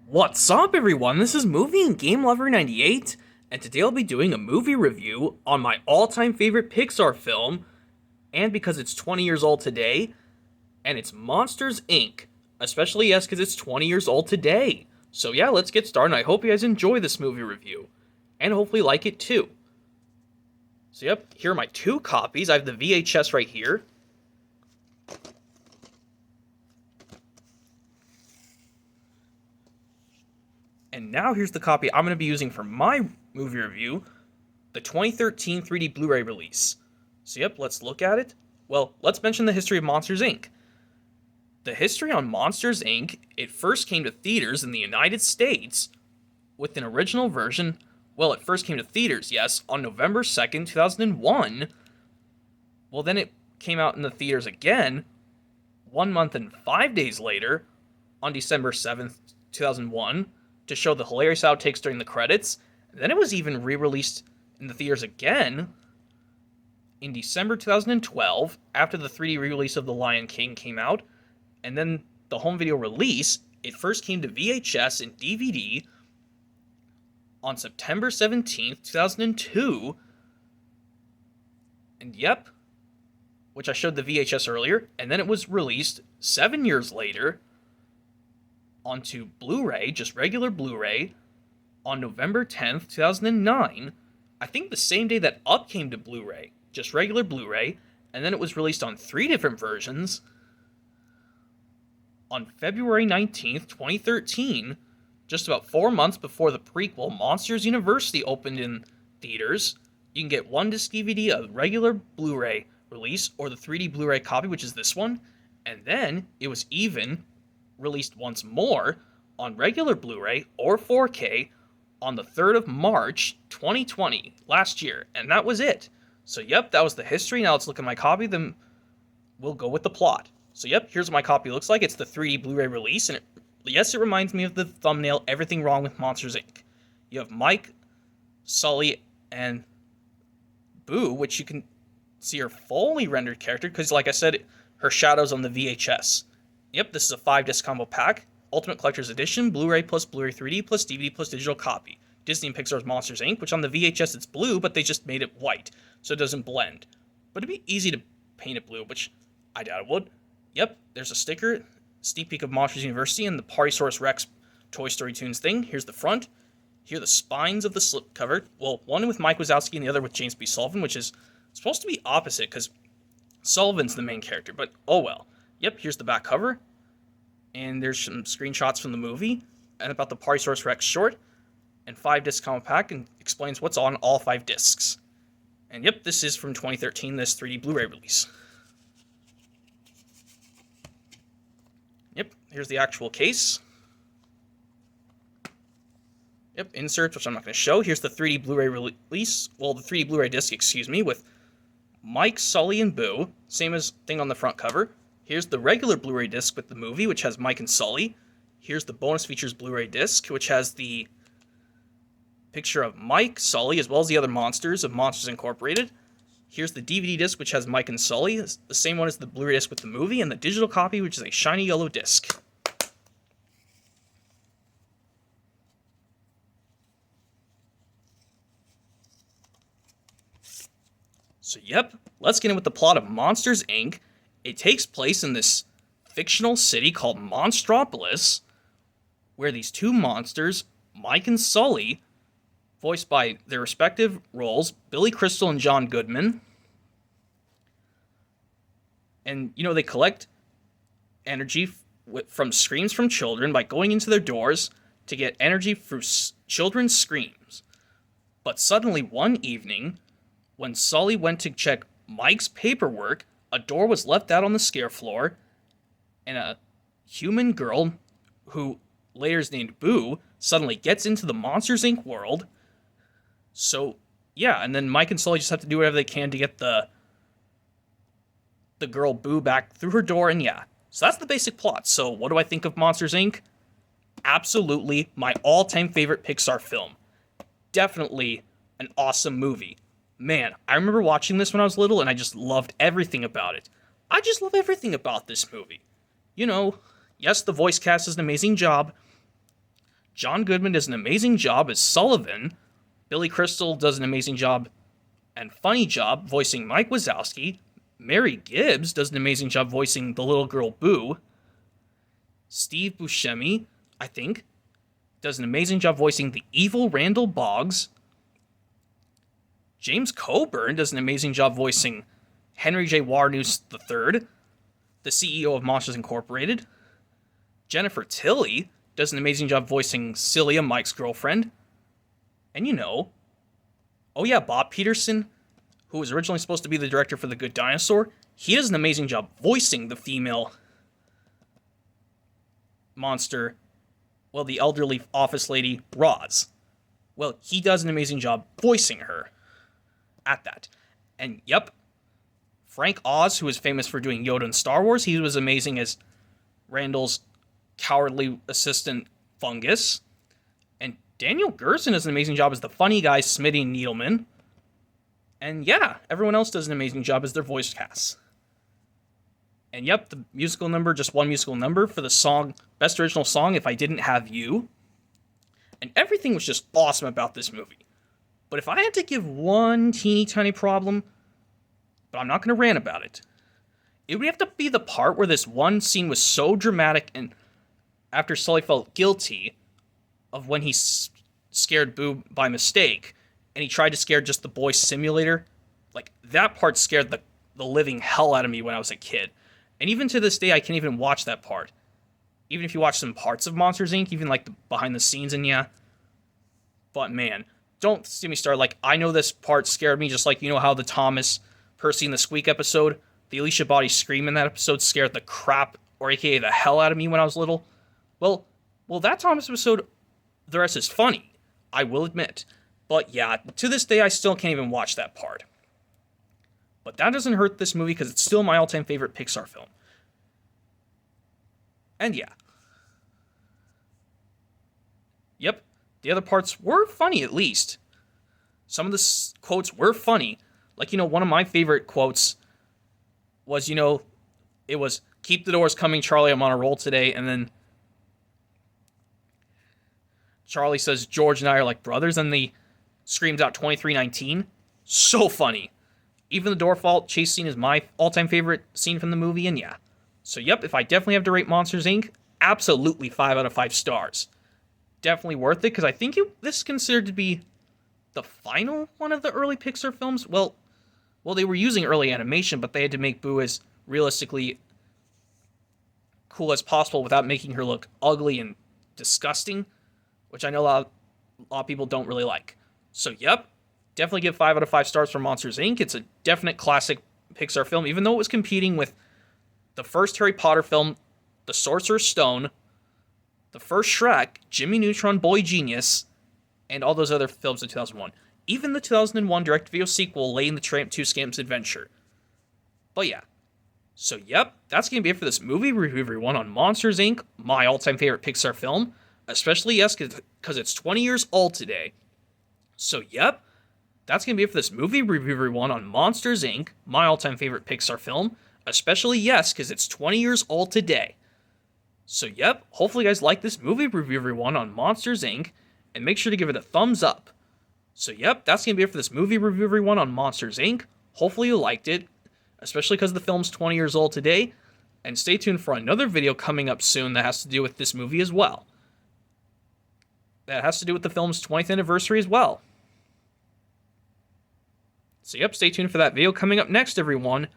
What's up, everyone? This is Movie and Game Lover 98, and today I'll be doing a movie review on my all-time favorite Pixar film, and because it's 20 years old today, and it's Monsters, Inc. Especially, yes, because it's 20 years old today. So yeah, let's get started. I hope you guys enjoy this movie review, and hopefully like it too. So yep, here are my two copies. I have the VHS right here. And now here's the copy I'm going to be using for my movie review, the 2013 3D Blu-ray release. So yep, let's look at it. Well, let's mention the history of Monsters, Inc. The history on Monsters, Inc., it first came to theaters in the United States with an original version. Well, it first came to theaters, yes, on November 2nd, 2001. Well, then it came out in the theaters again 1 month and 5 days later on December 7th, 2001. To show the hilarious outtakes during the credits. And then it was even re-released in the theaters again in December 2012 after the 3D re-release of The Lion King came out. And then the home video release, it first came to VHS and DVD on September 17th, 2002. And yep, which I showed the VHS earlier. And then it was released 7 years later onto Blu-ray, just regular Blu-ray, on November 10th, 2009. I think the same day that Up came to Blu-ray, just regular Blu-ray, and then it was released on 3 different versions on February 19th, 2013, just about 4 months before the prequel Monsters University opened in theaters. You can get 1 disc DVD, a regular Blu-ray release, or the 3D Blu-ray copy, which is this one, and then it was even released once more on regular Blu-ray or 4K on the 3rd of March 2020, last year, and that was it. So yep, that was the history. Now let's look at my copy, then we'll go with the plot. So yep, here's what my copy looks like. It's the 3D Blu-ray release, and yes, it reminds me of the thumbnail, Everything Wrong with Monsters, Inc. You have Mike, Sully, and Boo, which you can see her fully rendered character, because like I said, her shadow's on the VHS. Yep, this is a 5-disc combo pack. Ultimate Collector's Edition, Blu-ray plus Blu-ray 3D plus DVD plus digital copy. Disney and Pixar's Monsters, Inc., which on the VHS it's blue, but they just made it white, so it doesn't blend. But it'd be easy to paint it blue, which I doubt it would. Yep, there's a sticker, sneak peek of Monsters University, and the Partysaurus Rex Toy Story Tunes thing. Here's the front. Here are the spines of the slipcover. Well, one with Mike Wazowski and the other with James B. Sullivan, which is supposed to be opposite, because Sullivan's the main character, but oh well. Yep, here's the back cover. And there's some screenshots from the movie and about the Partysaurus Rex short, and 5-disc combo pack, and explains what's on all 5 discs. And yep, this is from 2013, this 3D Blu-ray release. Yep, here's the actual case. Yep, inserts, which I'm not going to show. Here's the 3D Blu-ray release, well, the 3D Blu-ray disc, excuse me, with Mike, Sully, and Boo. Same as thing on the front cover. Here's the regular Blu-ray disc with the movie, which has Mike and Sully. Here's the bonus features Blu-ray disc, which has the picture of Mike, Sully, as well as the other monsters of Monsters Incorporated. Here's the DVD disc, which has Mike and Sully. It's the same one as the Blu-ray disc with the movie, and the digital copy, which is a shiny yellow disc. So yep, let's get in with the plot of Monsters, Inc. It takes place in this fictional city called Monstropolis, where these two monsters, Mike and Sully, voiced by their respective roles, Billy Crystal and John Goodman, and, you know, they collect energy from screams from children by going into their doors to get energy through children's screams. But suddenly, one evening, when Sully went to check Mike's paperwork, a door was left out on the scare floor, and a human girl, who later is named Boo, suddenly gets into the Monsters, Inc. world. So, yeah, and then Mike and Sully just have to do whatever they can to get the girl Boo back through her door, and yeah. So that's the basic plot. So what do I think of Monsters, Inc.? Absolutely my all-time favorite Pixar film. Definitely an awesome movie. Man, I remember watching this when I was little, and I just loved everything about it. I just love everything about this movie. You know, yes, the voice cast does an amazing job. John Goodman does an amazing job as Sullivan. Billy Crystal does an amazing job and funny job voicing Mike Wazowski. Mary Gibbs does an amazing job voicing the little girl Boo. Steve Buscemi, I think, does an amazing job voicing the evil Randall Boggs. James Coburn does an amazing job voicing Henry J. Warnoose III, the CEO of Monsters Incorporated. Jennifer Tilly does an amazing job voicing Celia, Mike's girlfriend. And Bob Peterson, who was originally supposed to be the director for The Good Dinosaur, he does an amazing job voicing the female monster, the elderly office lady, Roz. Well, he does an amazing job voicing her at that. And Frank Oz, who is famous for doing Yoda in Star Wars, he was amazing as Randall's cowardly assistant, Fungus. And Daniel Gerson does an amazing job as the funny guy, Smitty Needleman. And everyone else does an amazing job as their voice casts. And the musical number, just one musical number for the song, Best Original Song, If I Didn't Have You. And everything was just awesome about this movie. But if I had to give one teeny tiny problem, but I'm not going to rant about it, it would have to be the part where this one scene was so dramatic, and after Sully felt guilty of when he scared Boo by mistake, and he tried to scare just the boy simulator. Like, that part scared the living hell out of me when I was a kid. And even to this day, I can't even watch that part. Even if you watch some parts of Monsters, Inc., even like the behind the scenes, and But man, don't see me start. Like, I know this part scared me, just like, how the Thomas, Percy, and the Squeak episode, the Alicia Body scream in that episode scared the crap, or aka the hell out of me when I was little. Well, that Thomas episode, the rest is funny, I will admit. But to this day, I still can't even watch that part. But that doesn't hurt this movie, because it's still my all-time favorite Pixar film. And the other parts were funny, at least. Some of the quotes were funny. Like, one of my favorite quotes was, it was, "Keep the doors coming, Charlie, I'm on a roll today," and then Charlie says, "George and I are like brothers," and he screams out 2319. So funny. Even the door fault chase scene is my all-time favorite scene from the movie, and So if I definitely have to rate Monsters, Inc., absolutely 5 out of 5 stars. Definitely worth it, because I think this is considered to be the final one of the early Pixar films. Well, they were using early animation, but they had to make Boo as realistically cool as possible without making her look ugly and disgusting, which I know a lot of people don't really like. So, definitely give 5 out of 5 stars for Monsters, Inc. It's a definite classic Pixar film, even though it was competing with the first Harry Potter film, The Sorcerer's Stone, the first Shrek, Jimmy Neutron, Boy Genius, and all those other films in 2001. Even the 2001 direct-to-video sequel, Lane the Tramp 2 Scamp's Adventure. But So, that's going to be it for this movie review, everyone, on Monsters, Inc., my all-time favorite Pixar film. Especially, because it's 20 years old today. So, that's going to be it for this movie review, everyone, on Monsters, Inc., my all-time favorite Pixar film. Especially, because it's 20 years old today. So, hopefully you guys like this movie review, everyone, on Monsters, Inc., and make sure to give it a thumbs up. So, that's going to be it for this movie review, everyone, on Monsters, Inc. Hopefully you liked it, especially because the film's 20 years old today, and stay tuned for another video coming up soon that has to do with this movie as well. That has to do with the film's 20th anniversary as well. So, stay tuned for that video coming up next, everyone.